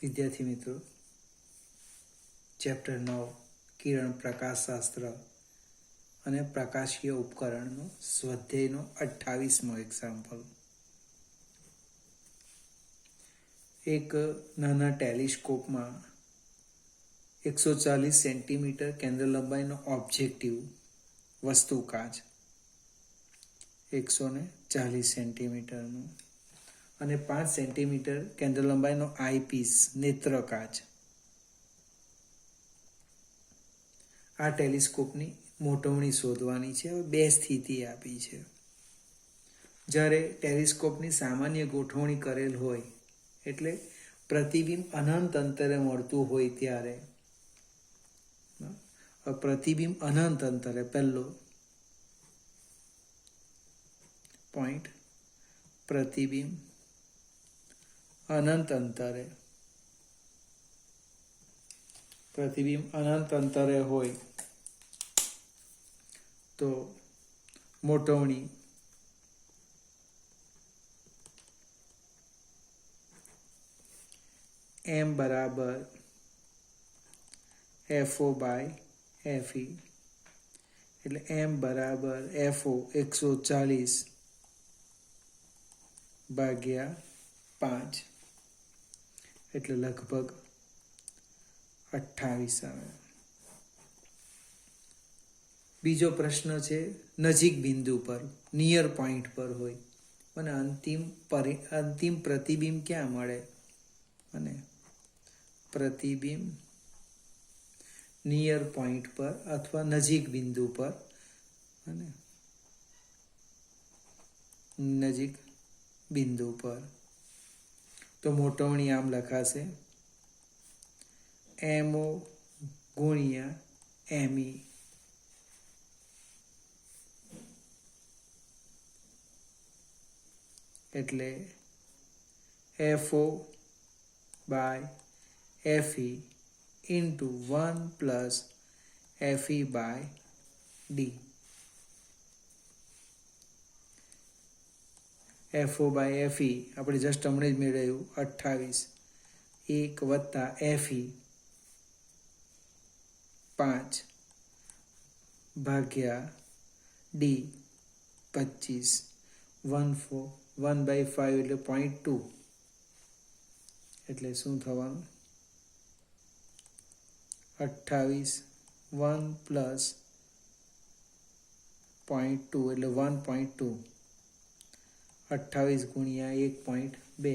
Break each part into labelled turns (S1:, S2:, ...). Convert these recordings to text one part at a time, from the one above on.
S1: વિદ્યાર્થી મિત્રો, ચેપ્ટર 9 કિરણ પ્રકાશશાસ્ત્ર અને પ્રકાશીય ઉપકરણનો સ્વાધ્યાયનો 28મો એક્ઝામ્પલ. એક નાના ટેલિસ્કોપમાં 140 સેન્ટીમીટર કેન્દ્ર લંબાઈનો ઓબ્જેક્ટિવ વસ્તુ કાચ 140 સેન્ટીમીટરનું અને 5 સેન્ટીમીટર કેન્દ્ર લંબાઈનો આઈપીસ નેત્ર કાચ. આ ટેલિસ્કોપની મોટવણી શોધવાની છે. હવે બે સ્થિતિ આપી છે. જ્યારે ટેલિસ્કોપની સામાન્ય ગોઠવણી કરેલ હોય એટલે પ્રતિબિંબ અનંત અંતરે મળતું હોય ત્યારે પ્રતિબિંબ અનંત અંતરે પહેલો પોઈન્ટ, પ્રતિબિંબ અનંત અંતરે હોય તો મોટવણી m બરાબર FO બાય FE, એટલે m બરાબર FO 140 ભાગ્યા 5 એટલે લગભગ 28 આવે. બીજો પ્રશ્ન છે નજીક બિંદુ પર, નિયર પોઈન્ટ પર હોય અને અંતિમ પ્રતિબિંબ ક્યાં મળે? અને પ્રતિબિંબ નિયર પોઈન્ટ પર અથવા નજીક બિંદુ પર અને નજીક બિંદુ પર. તો મોટવણી આમ લખાશે MO ગુણ્યા ME એટલે FO by FE into 1 plus FE by D. FO by FE આપણે જસ્ટ હમણાં જ મેળવ્યું 28, 1 વત્તા FE 5 ભાગ્યા D 25, 1/5 એટલે 0.2 એટલે શું થવાનું? 28 1 પ્લસ 0.2 એટલે 1.2, 28 ગુણ્યા 1.2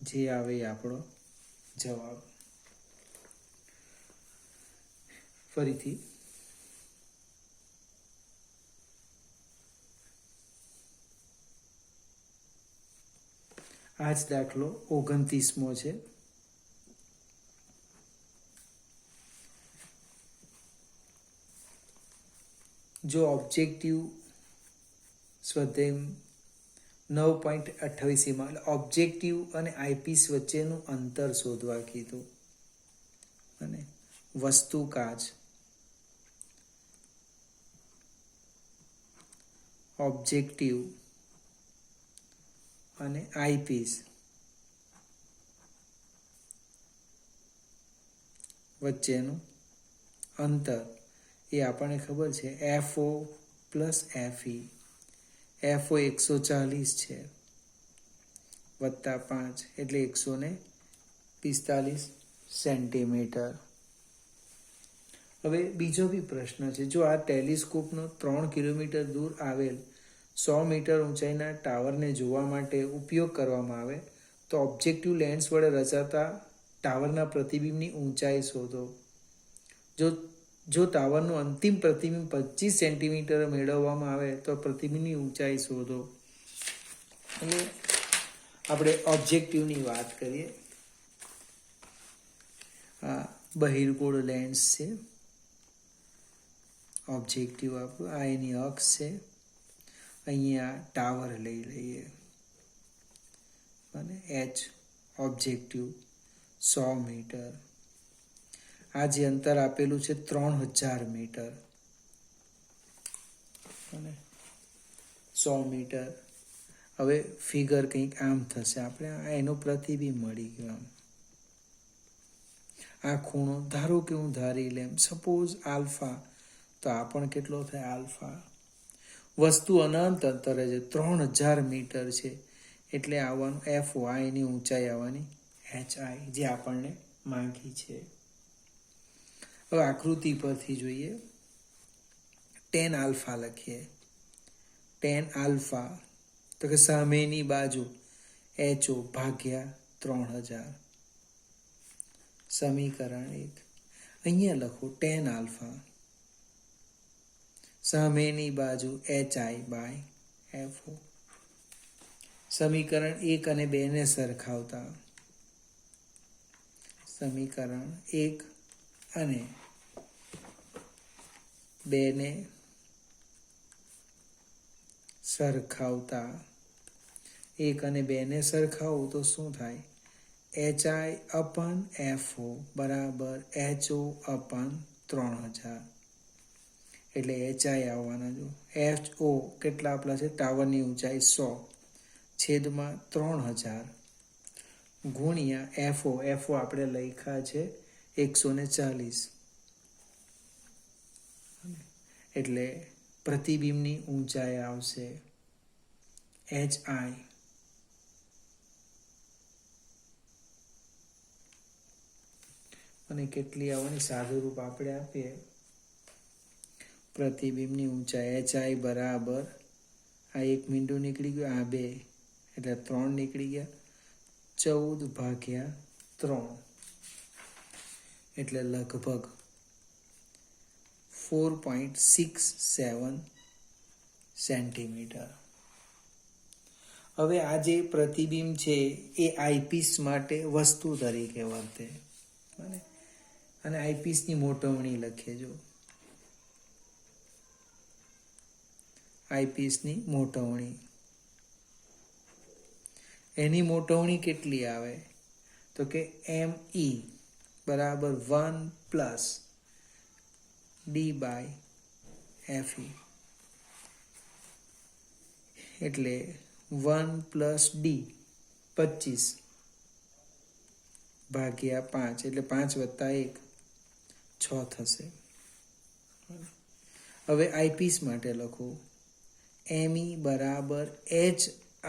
S1: જે આવે એ આપણો જવાબ. ફરીથી આ જ દાખલો 29મો છે. જો ઓબ્જેક્ટિવ સ્વાધ્યાય 9.28માં ઓબ્જેક્ટિવ અને આઈપીસ વચ્ચેનું અંતર શોધવા કીધું અને વસ્તુ કાચ ઓબ્જેક્ટિવ અને આઈપીસ વચ્ચેનું અંતર એ આપણને ખબર છે FO પ્લસ FE. FO 140 છે વત્તા 5 એટલે 145 સેન્ટીમીટર. હવે બીજો બી પ્રશ્ન છે. જો આ ટેલિસ્કોપનો 3 કિલોમીટર દૂર આવેલ 100 મીટર ઊંચાઈના ટાવરને જોવા માટે ઉપયોગ કરવામાં આવે તો ઓબ્જેક્ટિવ લેન્સ વડે રચાતા ટાવરના પ્રતિબિંબની ઊંચાઈ શોધો. જો ટાવરનું અંતિમ પ્રતિબિંબ 25 સેન્ટીમીટર મેળવવામાં આવે તો પ્રતિબિંબની ઊંચાઈ શોધો. એટલે આપણે ઓબ્જેક્ટિવની વાત કરીએ. આ બહિર્ગોળ લેન્સ છે. ઓબ્જેક્ટિવ આપણું આ એની અક્ષ છે. અહીંયા ટાવર લઈ લઈએ અને H ઓબ્જેક્ટિવ 100 મીટર. આ જે અંતર આપેલું છે 3000 મીટર અને 100 મીટર. હવે ફિગર કંઈક આમ થશે, આપણે એનો પ્રતિબિંબ મળી ગયો. આમ આ ખૂણો ધારો કે હું ધારી લેમ સપોઝ આલ્ફા, તો આ પણ કેટલો થાય આલ્ફા. વસ્તુ અનંત અંતરે છે, 3000 મીટર છે, એટલે આવવાનું એફ વાયની ઊંચાઈ આવવાની એચ આઈ, જે આપણને માંગી છે. હવે આકૃતિ પરથી જોઈએ, ટેન આલ્ફા લખીએ. ટેન આલ્ફા તો કે સામેની બાજુ એચઓ ભાગ્યા 3000. સમીકરણ 1. અહીંયા લખો ટેન આલ્ફા, સામેની બાજુ એચ આઈ બાય એફઓ. સમીકરણ 1 અને 2 ને સરખાવતા, સમીકરણ 1 અને 2 ને સરખાવતા, 1 અને 2 ને સરખાવો તો શું થાય? એચ આઈ અપન એફઓ બરાબર એચઓ અપન 3000. એટલે એચ આઈ આવવાના, જો એચ ઓ કેટલા આપેલા છે, ટાવરની ઊંચાઈ 100 છેદમાં 3000 ગુણ્યા એફઓ, એફઓ આપણે લખ્યા છે 140. એટલે પ્રતિબિંબની ઊંચાઈ આવશે એચ આઈ અને કેટલી આવવાની, સાદું રૂપ આપણે આપીએ, પ્રતિબિંબની ઊંચાઈ એચ આઈ બરાબર, આ 1 મીંડું નીકળી ગયું, આ 2 એટલે 3 નીકળી ગયા, 14/3 એટલે લગભગ 4.67 સેન્ટીમીટર. હવે આ જે પ્રતિબિંબ છે એ આઈપીસ માટે વસ્તુ તરીકે વર્તે, અને આઈપીસની મોટવણી લખીએ. જો આઈપીસની મોટવણી, એની મોટવણી કેટલી આવે તો કે એમ ઈ બરાબર 1 + ડી બાય એફ ઈ. એટલે 1 + ડી 25 ભાગ્યા 5, એટલે 5 + 1 6 થશે. હવે આઈપીસ માટે લખો એમ ઈ બરાબર H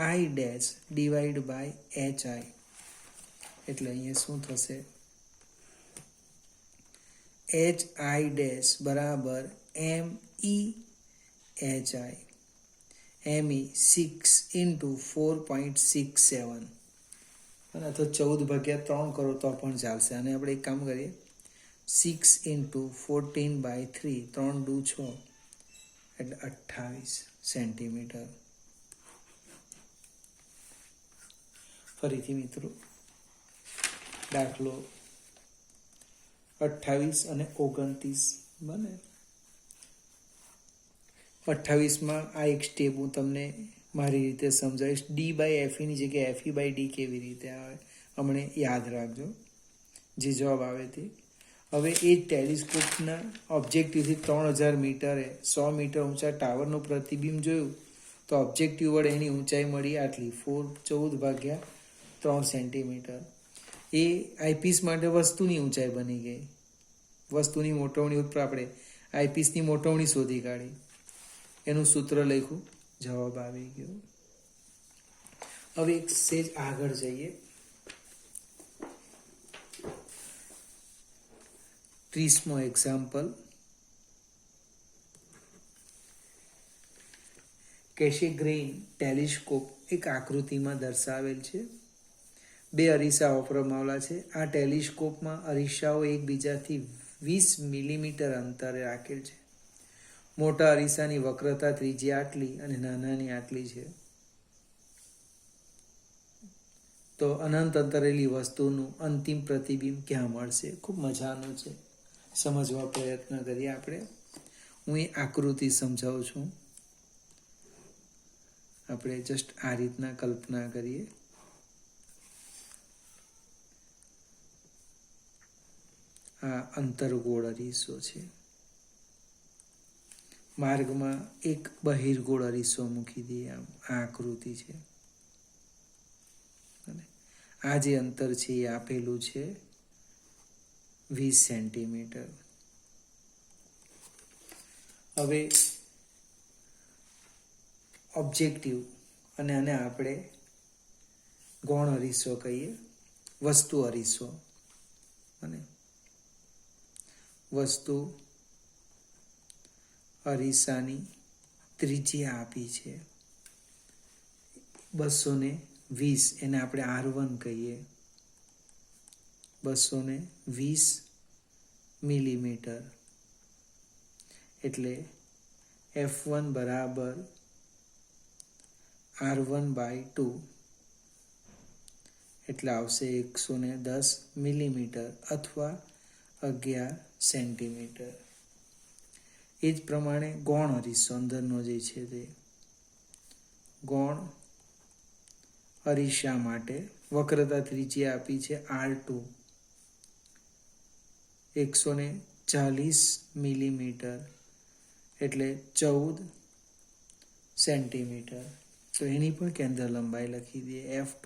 S1: I dash divide by H I. એટલે અહીંયા શું થશે? એચ આઈ ડેશ બરાબર એમ ઈ એચ આઈ. એમ ઈ 6 × 4.67, અને અથવા 14/3 કરો તો પણ ચાલશે. અને આપણે એક કામ કરીએ, 6 × 14/3, 3 દુ 6 એટલે 28 સેન્ટીમીટર. ફરીથી મિત્રો, દાખલો 28 અને 29 બને. 28માં આ એક સ્ટેપ હું તમને મારી રીતે સમજાવીશ. ડી બાય એફઈની જગ્યાએ એફઈ બાય ડી કેવી રીતે આવે હમણે યાદ રાખજો, જે જવાબ આવે તે. હવે એ ટેલિસ્કોપના ઓબ્જેક્ટિવથી 3000 મીટરે 100 મીટર ઊંચા ટાવરનું પ્રતિબિંબ જોયું, તો ઓબ્જેક્ટિવ વડે એની ઊંચાઈ મળી આટલી 14/3 સેન્ટીમીટર. એ આઈપીસ માટે વસ્તુની ઊંચાઈ બની ગઈ. વસ્તુની મોટવણી ઉપર આપણે આઈપીસની મોટવણી શોધી કાઢી, એનું સૂત્ર લખ્યું, જવાબ આવી ગયો. હવે એક સેજ આગળ જઈએ. 30મો એક્ઝામ્પલ. કેશેગ્રેઇન ટેલિસ્કોપ એક આકૃતિમાં દર્શાવેલ છે. 2 અરીસા વાપરવામાં આવેલા છે. આ ટેલિસ્કોપમાં અરીસાઓ એકબીજાથી 20 મિલીમીટર અંતરે રાખેલ છે. મોટા અરીસાની વક્રતા ત્રિજ્યા આટલી અને નાનાની આટલી છે. તો અનંત અંતરેલી વસ્તુનું અંતિમ પ્રતિબિંબ ક્યાં મળશે? ખૂબ મજાનું છે, સમજવા પ્રયત્ન કરીએ આપણે. હું એ આકૃતિ સમજાવું છું. આપણે જસ્ટ આ રીતના કલ્પના કરીએ. આ અંતરગોળ અરીસો છે. માર્ગમાં એક બહિર્ગોળ અરીસો મૂકી દઈએ. આમ આ આકૃતિ છે. આ જે અંતર છે એ આપેલું છે 20 સેન્ટીમીટર. હવે ઓબ્જેક્ટિવ અને આને આપણે ગૌણ અરીસો કહીએ, વસ્તુ અરીસો. અને વસ્તુ અરીસાની ત્રિજ્યા આપી છે 220, એને આપણે R1 કહીએ, 220 મિલીમીટર. એટલે F1 બરાબર R1/2 એટલે આવશે 110 મિલીમીટર અથવા 11 સેન્ટીમીટર. એ જ પ્રમાણે ગૌણ અરીસો અંદરનો જે છે તે ગૌણ અરીસા માટે વક્રતા ત્રિજ્યા આપી છે R2, 140 મિલીમીટર એટલે 14 સેન્ટીમીટર. તો એની પણ કેન્દ્ર લંબાઈ લખી દઈએ F2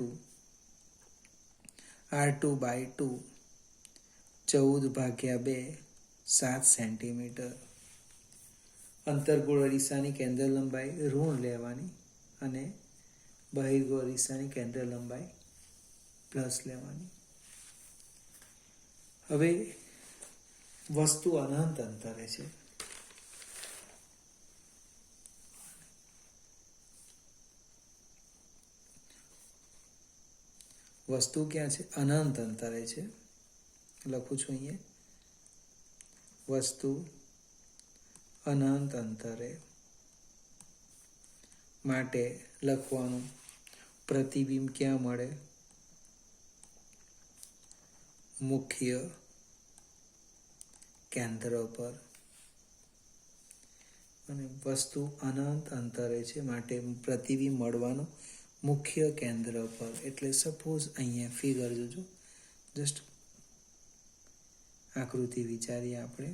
S1: R2/2 14/2 7 સેન્ટીમીટર. અંતર્ગોળ અરીસાની કેન્દ્ર લંબાઈ ઋણ લેવાની અને બહિર્ગોળ અરીસાની કેન્દ્ર લંબાઈ પ્લસ લેવાની. હવે વસ્તુ અનંત અંતરે છે. વસ્તુ ક્યાં છે? અનંત અંતરે છે. લખું છું અહીંયા, વસ્તુ અનંત અંતરે માટે લખવાનું પ્રતિબિંબ ક્યાં મળે? મુખ્ય કેન્દ્ર પર. અને વસ્તુ અનંત અંતરે છે માટે પ્રતિબિંબ મળવાનું મુખ્ય કેન્દ્ર પર. એટલે સપોઝ અહીંયા ફિગર જોજો, જસ્ટ આકૃતિ વિચારીએ આપણે.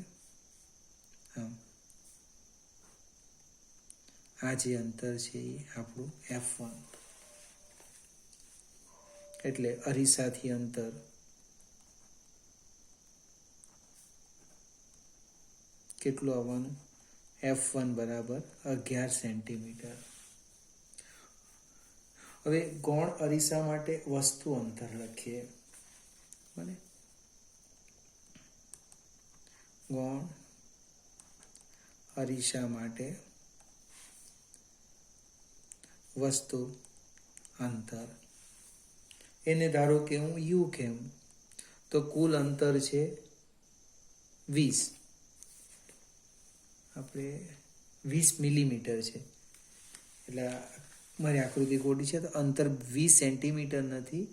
S1: આ જે અંતર છે એ આપણું F1. એટલે અરીસાથી અંતર કેટલું આવવાનું? F1 બરાબર 11 સેન્ટીમીટર. હવે ગૌણ અરીસા માટે વસ્તુ અંતર લખીએ. બને ગૌણ અરીસા માટે વસ્તુ અંતર, એને ધારો કે હું U કેમ, તો કુલ અંતર છે 20. આપણે 20 મિલીમીટર છે. એટલે મારી આકૃતિ ખોટી છે, તો અંતર 20 સેન્ટીમીટર નથી,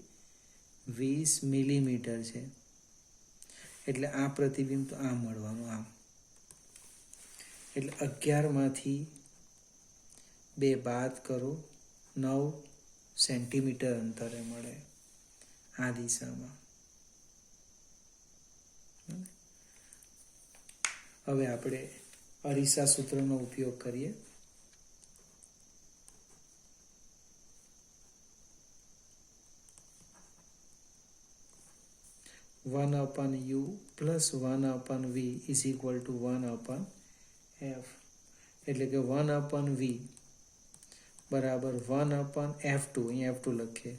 S1: 20 મિલીમીટર છે. એટલે આ પ્રતિબિંબ તો આમ મળવાનું, આમ. એટલે 11માંથી 2 બાદ કરો, 9 સેન્ટીમીટર અંતરે મળે આ દિશામાં. હવે આપણે અરીસા સૂત્રનો ઉપયોગ કરીએ. (1/u + 1/v = 1/f). એટલે કે 1/v બરાબર 1/f2, અહીંયા F2 લખીએ,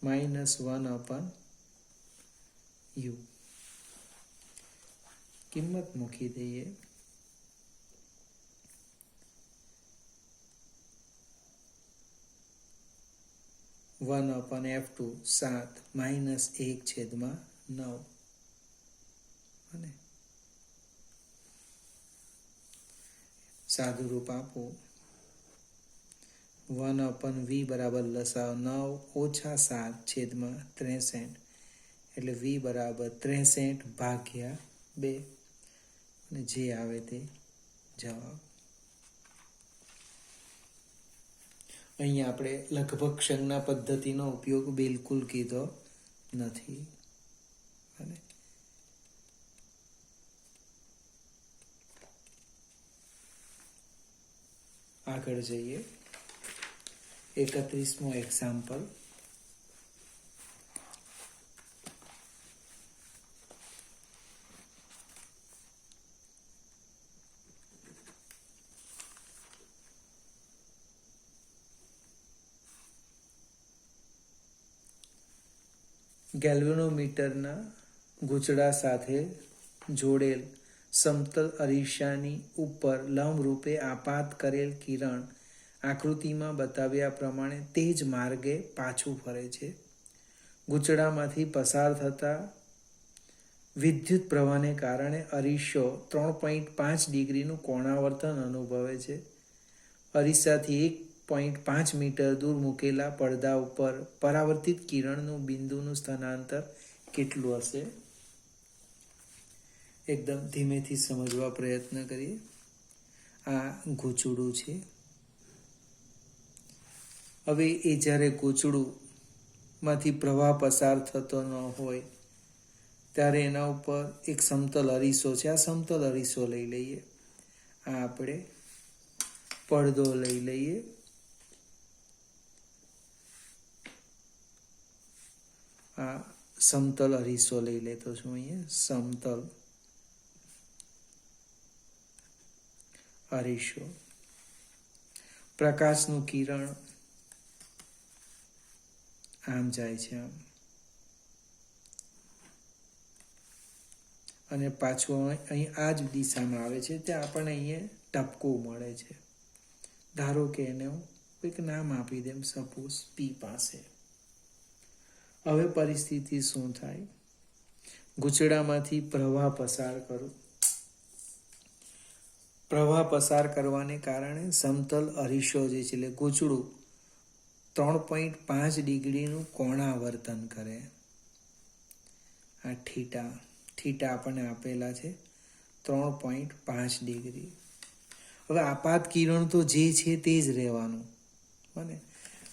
S1: -1/u. કિંમત મૂકી દઈએ. (1/f2) 7 -1/9. અને સાદું રૂપ આપો. 1/v બરાબર લસાઅ 9 - 7/63. એટલે v બરાબર 63/2. અને જે આવે તે જવાબ. અહીંયા આપણે લગભગ સંજ્ઞા પદ્ધતિનો ઉપયોગ બિલકુલ કીધો નથી. અને આગળ જઈએ. 31મો એક્ઝામ્પલ. ગેલ્વેનોમીટરના ગૂંચળા સાથે જોડેલ સમતલ અરીસાની ઉપર લંબરૂપે આપાત કરેલ કિરણ આકૃતિમાં બતાવ્યા પ્રમાણે તે જ માર્ગે પાછું ફરે છે. ગૂંચળામાંથી પસાર થતા વિદ્યુત પ્રવાહને કારણે અરીસો 3.5 ડિગ્રીનું કોણાવર્તન અનુભવે છે. અરીસાથી 1.5 મીટર દૂર મૂકેલા પડદા ઉપર પરાવર્તિત કિરણનું બિંદુનું સ્થાનાંતર કેટલું હશે? એકદમ ધીમેથી સમજવા પ્રયત્ન કરીએ. આ ગૂંચળું છે. હવે એ જ્યારે ગૂંચળુંમાંથી પ્રવાહ પસાર થતો ન હોય ત્યારે એના ઉપર એક સમતલ અરીસો છે. આ સમતલ અરીસો લઈ લઈએ. આ આપણે પડદો લઈ લઈએ. આ સમતલ અરીસો લઈ લેતો છું અહીંયા. સમતલ અરીસો. પ્રકાશનું કિરણ આમ જાય છે આમ, અને પાછું અહીં આ જ દિશામાં આવે છે. ત્યાં આપણને અહીંયા ટપકું મળે છે. ધારો કે એને હું કોઈક નામ આપી દેમ, સપોઝ પી પાસે. હવે પરિસ્થિતિ શું થાય? ગૂંચળામાંથી પ્રવાહ પસાર કરું. પ્રવાહ પસાર કરવાને કારણે સમતલ અરીસો જે છે એટલે ગૂંચળું 3.5 ડિગ્રીનું કોણાવર્તન કરે. આ થીટા આપણને આપેલા છે 3.5 ડિગ્રી. હવે આપાત કિરણ તો જે છે તે જ રહેવાનું બને,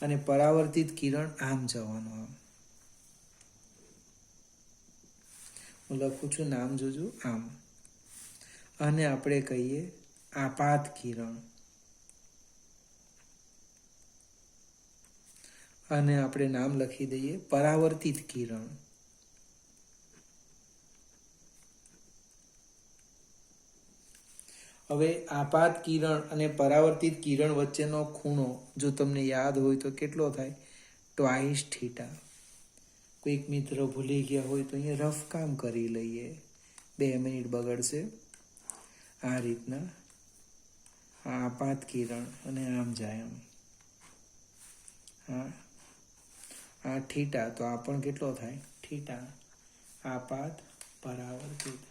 S1: અને પરાવર્તિત કિરણ આમ જવાનું. આમ હું લખું છું, નામ જોજો આમ. અને આપણે કહીએ આપાત કિરણ, અને આપણે નામ લખી દઈએ પરાવર્તિત કિરણ. હવે આપાત કિરણ અને પરાવર્તિત કિરણ વચ્ચેનો ખૂણો જો તમને યાદ હોય તો કેટલો થાય? 2 થીટા. કોઈક મિત્ર ભૂલી ગયા હોય તો અહીંયા રફ કામ કરી લઈએ. 2 મિનિટ બગડશે. આ રીતના આપાત કિરણ અને આમ જાય આમ. આ થીટા, તો આ પણ કેટલો થાય? થીટા. આપાત પરાવર્તિત.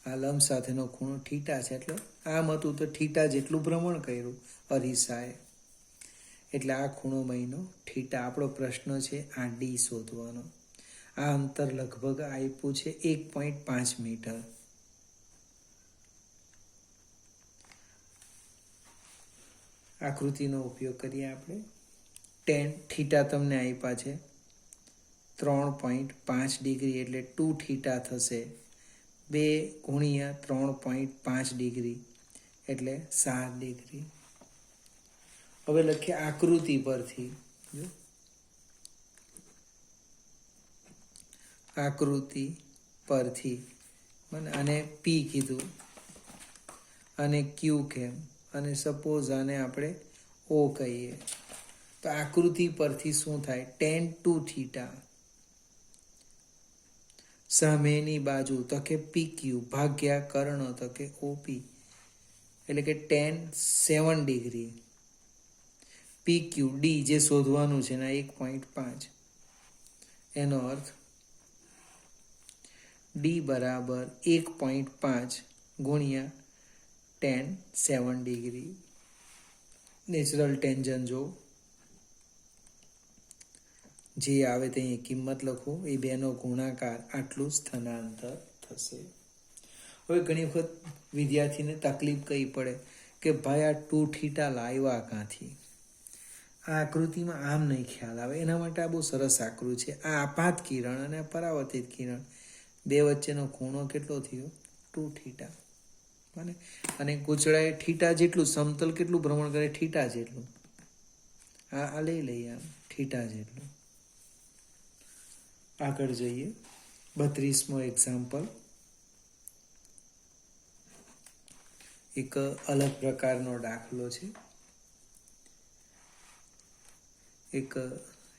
S1: આ લંબ સાથેનો ખૂણો થીટા છે, એટલે આમ હતું તો થીટા જેટલું ભ્રમણ કર્યું અરીસાએ, એટલે આ ખૂણો બન્યો થીટા. આપણો પ્રશ્ન છે આ ડી શોધવાનો. આ અંતર લગભગ આપ્યું છે 1.5 મીટર. આકૃતિનો ઉપયોગ કરીએ આપણે. tan થીટા તમને આપ્યા છે 3.5 ડિગ્રી, એટલે 2 થીટા થશે. 2 ગુણ્યા 3.5 ડિગ્રી એટલે 7 ડિગ્રી. હવે લખીએ આકૃતિ પરથી. આકૃતિ પરથી અને પી કીધું, અને ક્યુ કેમ, અને સપોઝ આને આપણે ઓ કહીએ. તો આકૃતિ પરથી શું થાય? tan 2 theta. સામેની બાજુ તો કે PQ ભાગ્યા કર્ણ તો કે OP, એટલે કે tan 7 ડિગ્રી. PQ ડી જે શોધવાનું છે ને 1.5, એનો અર્થ ડી બરાબર 1.5 ગુણ્યા tan 7 ડિગ્રી. નેચરલ ટેન્જન જો જે આવે તે કિંમત લખો, એ બેનો ગુણાકાર, આટલું સ્થાનાંતર થશે. હવે ઘણી વખત વિદ્યાર્થીને તકલીફ કઈ પડે કે ભાઈ આ 2 થીટા લાવ્યા ક્યાંથી? આ આકૃતિમાં આમ નહીં ખ્યાલ આવે. એના માટે આ બહુ સરસ આકૃતિ છે. આ આપાત કિરણ અને પરાવર્તિત કિરણ બે વચ્ચેનો ખૂણો કેટલો થયો? 2 થીટા. અને ગૂંચળાએ થીટા જેટલું, સમતલ કેટલું ભ્રમણ કરે? થીટા જેટલું. આ લઈ લઈએ આમ, થીટા જેટલું. આગળ જઈએ. 32મો એક્ઝામ્પલ. એક અલગ પ્રકારનો દાખલો છે. એક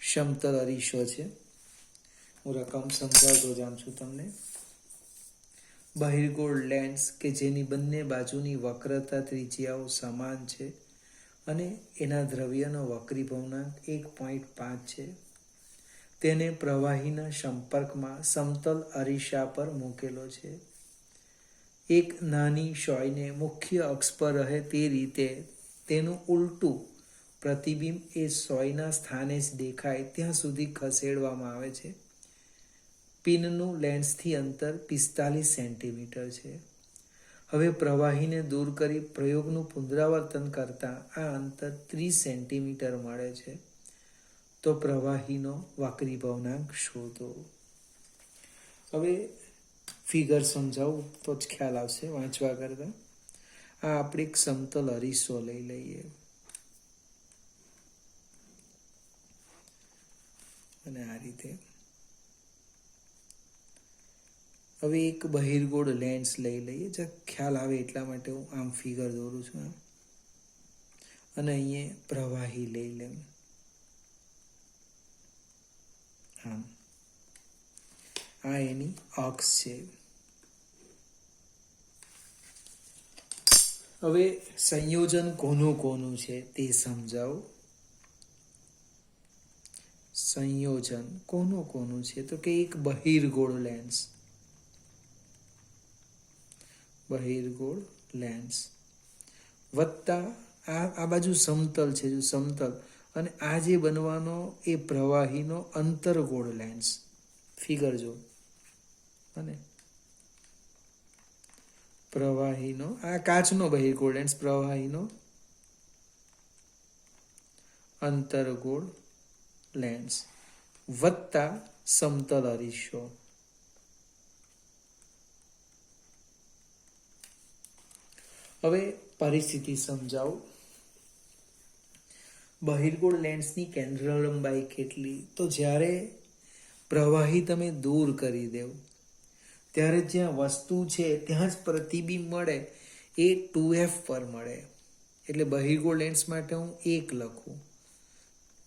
S1: સમતલ અરીસો છે. હું રકમ સમજાવતો જાઉં છું તમને. બહિર્ગોળ લેન્સ કે જેની બંને બાજુની વક્રતા ત્રિજ્યાઓ સમાન છે અને એના દ્રવ્યનો વક્રી ભવનાંક 1.5 છે. તેને પ્રવાહીના સંપર્કમાં સમતલ અરીસા પર મૂકેલો છે. એક નાની સોયને મુખ્ય અક્ષ પર રહે તે રીતે તેનું ઉલટું પ્રતિબિંબ એ સોયના સ્થાને જ દેખાય ત્યાં સુધી ખસેડવામાં આવે છે. પિનનું લેન્સથી અંતર 45 સેન્ટીમીટર છે. હવે પ્રવાહીને દૂર કરી પ્રયોગનું પુનરાવર્તન કરતાં આ અંતર 30 સેન્ટીમીટર મળે છે. તો પ્રવાહીનો વક્રી ભવનાંક શોધો. હવે ફિગર સમજાવું તો જ ખ્યાલ આવશે વાંચવા કરતાં. આ આપણે એક સમતલ અરીસો લઈ લઈએ અને આ રીતે. હવે એક બહિર્ગોળ લેન્સ લઈ લઈએ, જે ખ્યાલ આવે એટલા માટે હું આમ ફિગર દોરું છું. અને અહીંયા પ્રવાહી લઈ લેમ. આમ આ એની અક્ષ છે. હવે સંયોજન કોનું છે તે સમજાવો. સંયોજન કોનું છે તો કે એક બહિર્ગોળ લેન્સ વત્તા આ બાજુ સમતલ છે, જો સમતલ, અને આ જે બનવાનો એ પ્રવાહીનો અંતર્ગોળ લેન્સ. ફિગર જો અને પ્રવાહીનો આ કાચનો બહિર્ગોળ લેન્સ, પ્રવાહીનો અંતર્ગોળ લેન્સ વત્તા સમતલ અરીસો. હવે પરિસ્થિતિ સમજાવું. બહિર્ગોળ લેન્સની કેન્દ્ર લંબાઈ કેટલી? તો જ્યારે પ્રવાહી તમે દૂર કરી દેવ ત્યારે જ્યાં વસ્તુ છે ત્યાં જ પ્રતિબિંબ મળે એ 2f પર મળે. એટલે બહિર્ગોળ લેન્સ માટે હું 1 લખું,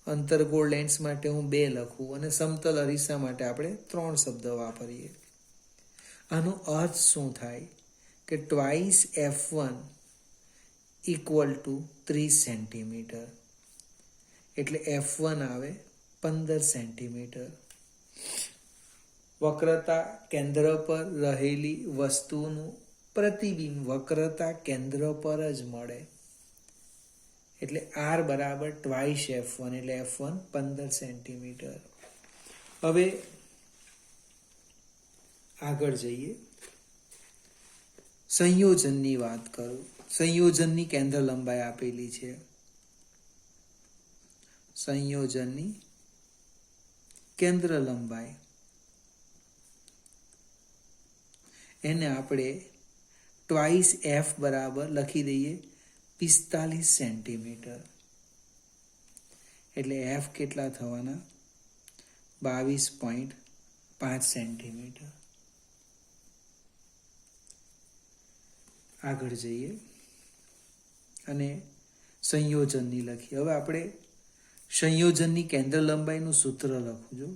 S1: અંતર્ગોળ લેન્સ માટે હું 2 લખું અને સમતલ અરીસા માટે આપણે 3 શબ્દ વાપરીએ. આનો અર્થ શું થાય કે twice f1 equal to 30 centimetre. એટલે f1 આવે 15 સેન્ટીમીટર. વક્રતા કેન્દ્ર પર રહેલી વસ્તુનું પ્રતિબિંબ વક્રતા કેન્દ્ર પર જ મળે. એટલે r બરાબર ટ્વાઇસ f1, એટલે f1 15 સેન્ટીમીટર. હવે આગળ જઈએ. સંયોજનની વાત કરું. સંયોજનની કેન્દ્ર લંબાઈ આપેલી છે. સંયોજનની કેન્દ્ર લંબાઈ એને આપણે ટ્વાઇસ f બરાબર લખી દઈએ 45 સેન્ટીમીટર. એટલે f કેટલા થવાના? 22.5 સેન્ટીમીટર. આગળ જઈએ અને સંયોજનની લખીએ. હવે આપણે સંયોજનની કેન્દ્ર લંબાઈનું સૂત્ર લખું છું.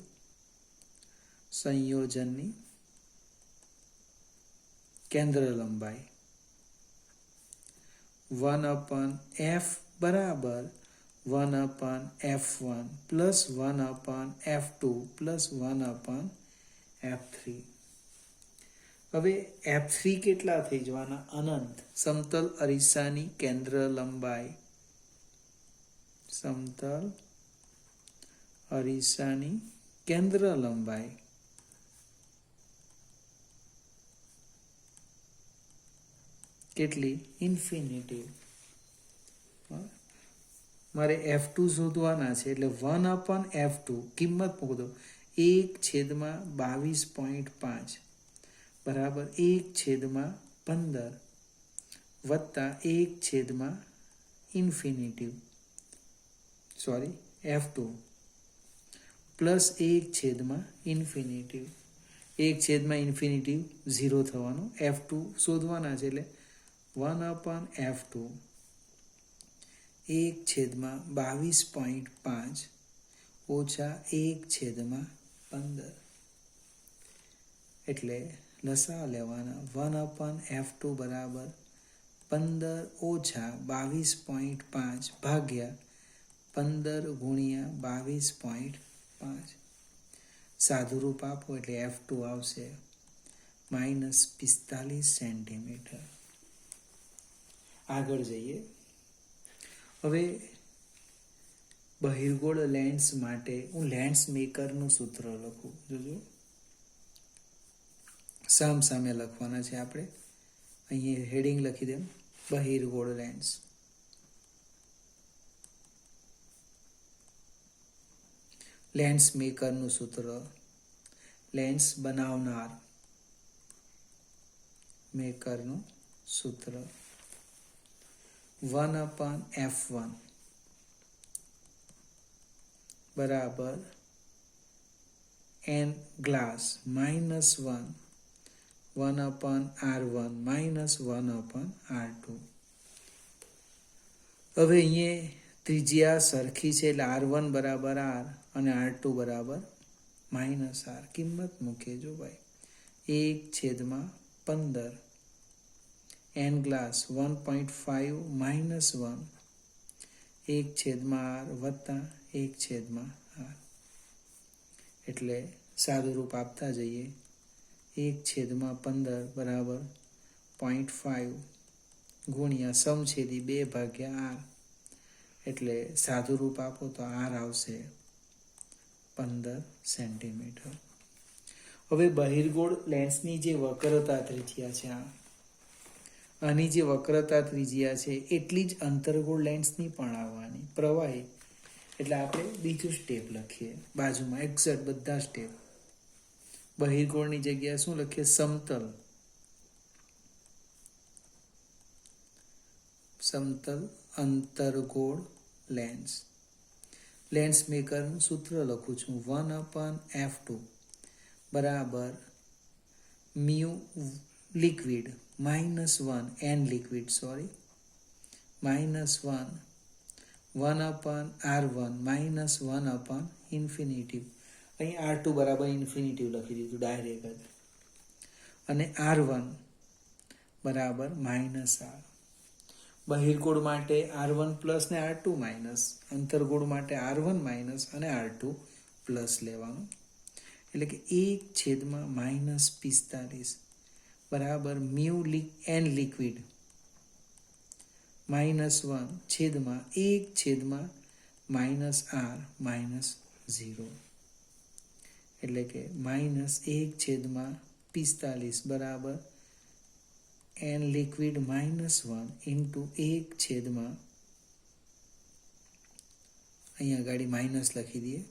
S1: સંયોજનની કેન્દ્ર લંબાઈ 1/f બરાબર 1/f1 plus 1/f2 plus 1/f3. હવે f3 કેટલા થઈ જવાના? અનંત. સમતલ અરીસાની કેન્દ્ર લંબાઈ, સમતલ અરીસાની કેન્દ્ર લંબાઈ કેટલી? ઇન્ફિનિટી. મારે f2 શોધવાના છે એટલે 1/f2 કિંમત મૂકો દો 1/22.5 બરાબર 1/15 વત્તા 1/ઇન્ફિનિટી f2 પ્લસ 1/ઇન્ફિનિટી. 1/ઇન્ફિનિટી 0 થવાનું. f2 શોધવાના છે એટલે 1/f2 1/22.5 ઓછા 1/15 એટલે લસા લેવાના 1/f2 બરાબર 15 ઓછા 22.5 ભાગ્યા 15 ગુણ્યા 22.5 સાદુરૂપ આપો એટલે F2 આવશે -45 સેન્ટીમીટર. આગળ જઈએ. હવે બહિર્ગોળ લેન્સ માટે હું લેન્સ મેકરનું સૂત્ર લખું. જોજો સામે લખવાના છે આપણે. અહીંયા હેડિંગ લખી દે બહિર્ગોળ લેન્સ. લેન્સ મેકરનું સૂત્ર લેન્સ બનાવનાર મેકરનું સૂત્ર 1/f1 બરાબર n ગ્લાસ -1 1/r1 -1/r2. હવે અહીંયા ત્રિજ્યા સરખી છે એટલે r1 બરાબર r અને r2 બરાબર -r. કિંમત મૂકીએ જો ભાઈ 1/15 n ગ્લાસ 1.5 -1 1/r વત્તા 1/r એટલે સાદુરૂપ આપતા જઈએ 1/15 બરાબર 0.5 ગુણ્યા સમછેદી 2/r એટલે સાદુરૂપ આપો તો r આવશે 15 સેન્ટીમીટર. હવે બહિર્ગોળ લેન્સની જે વક્રતા ત્રિજ્યા છે આની જે વક્રતા ત્રિજ્યા છે એટલી જ અંતર્ગોળ લેન્સની પણ આવવાની પ્રવાહી. એટલે આપણે બીજું સ્ટેપ લખીએ બાજુમાં એક્ઝેક્ટ બધા સ્ટેપ. બહિર્ગોળની જગ્યાએ શું લખીએ? સમતલ અંતર્ગોળ લેન્સ. લેન્સ મેકરનું સૂત્ર લખું છું 1/f2 બરાબર mu liquid -1 n liquid -1 1/r1 -1/∞. અહીં r2 બરાબર ઇન્ફિનિટિવ લખી દીધું ડાયરેક્ટ જ. અને r1 બરાબર -r. બહિર્ગોળ માટે r1 પ્લસ ને r2 માઇનસ, અંતર્ગોળ માટે r1 માઇનસ અને r2 પ્લસ લેવાનું. એટલે કે 1/-45 બરાબર મ્યુ n લિક્વિડ -1 છેદમાં 1/-r-0 એટલે કે -1/45 બરાબર n લિક્વિડ -1 ઇન્ટુ 1/, અહીંયા ગાડી માઇનસ લખી દઈએ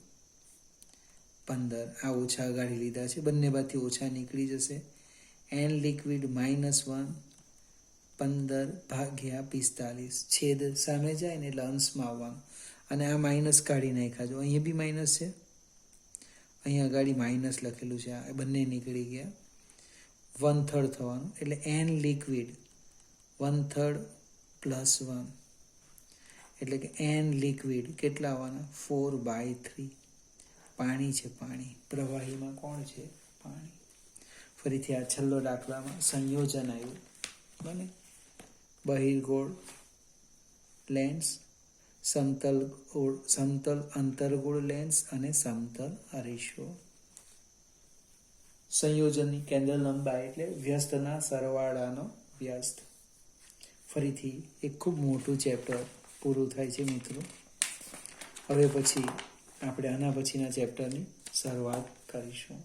S1: 15. આ ઓછા ગાડી લીધા છે, બંને બાજુથી ઓછા નીકળી જશે. n લિક્વિડ -1 15/45 છેદ સામે જાય ને એટલે અંશમાં આવવાનું. અને આ માઇનસ કાઢી નાખ્યા જો, અહીંયા બી માઇનસ છે, અહીંયા ગાડી માઇનસ લખેલું છે, આ બંને નીકળી ગયા. 1/3 થવાનું એટલે n લિક્વિડ 1/3 +1 એટલે કે n લિક્વિડ કેટલા આવવાના 4/3. પાણી છે, પાણી પ્રવાહીમાં કોણ છે? પાણી. ફરીથી આ છેલ્લો દાખલામાં સંયોજન આવ્યું બને બહિર્ગોળ લેન્સ, સમતલ અંતર્ગોળ લેન્સ અને સમતલ અરીસો. સંયોજનની કેન્દ્ર લંબાઈ એટલે વ્યસ્તના સરવાળાનો વ્યસ્ત. ફરીથી એક ખૂબ મોટું ચેપ્ટર પૂરું થાય છે મિત્રો. હવે પછી આપણે આના પછીના ચેપ્ટરની શરૂઆત કરીશું.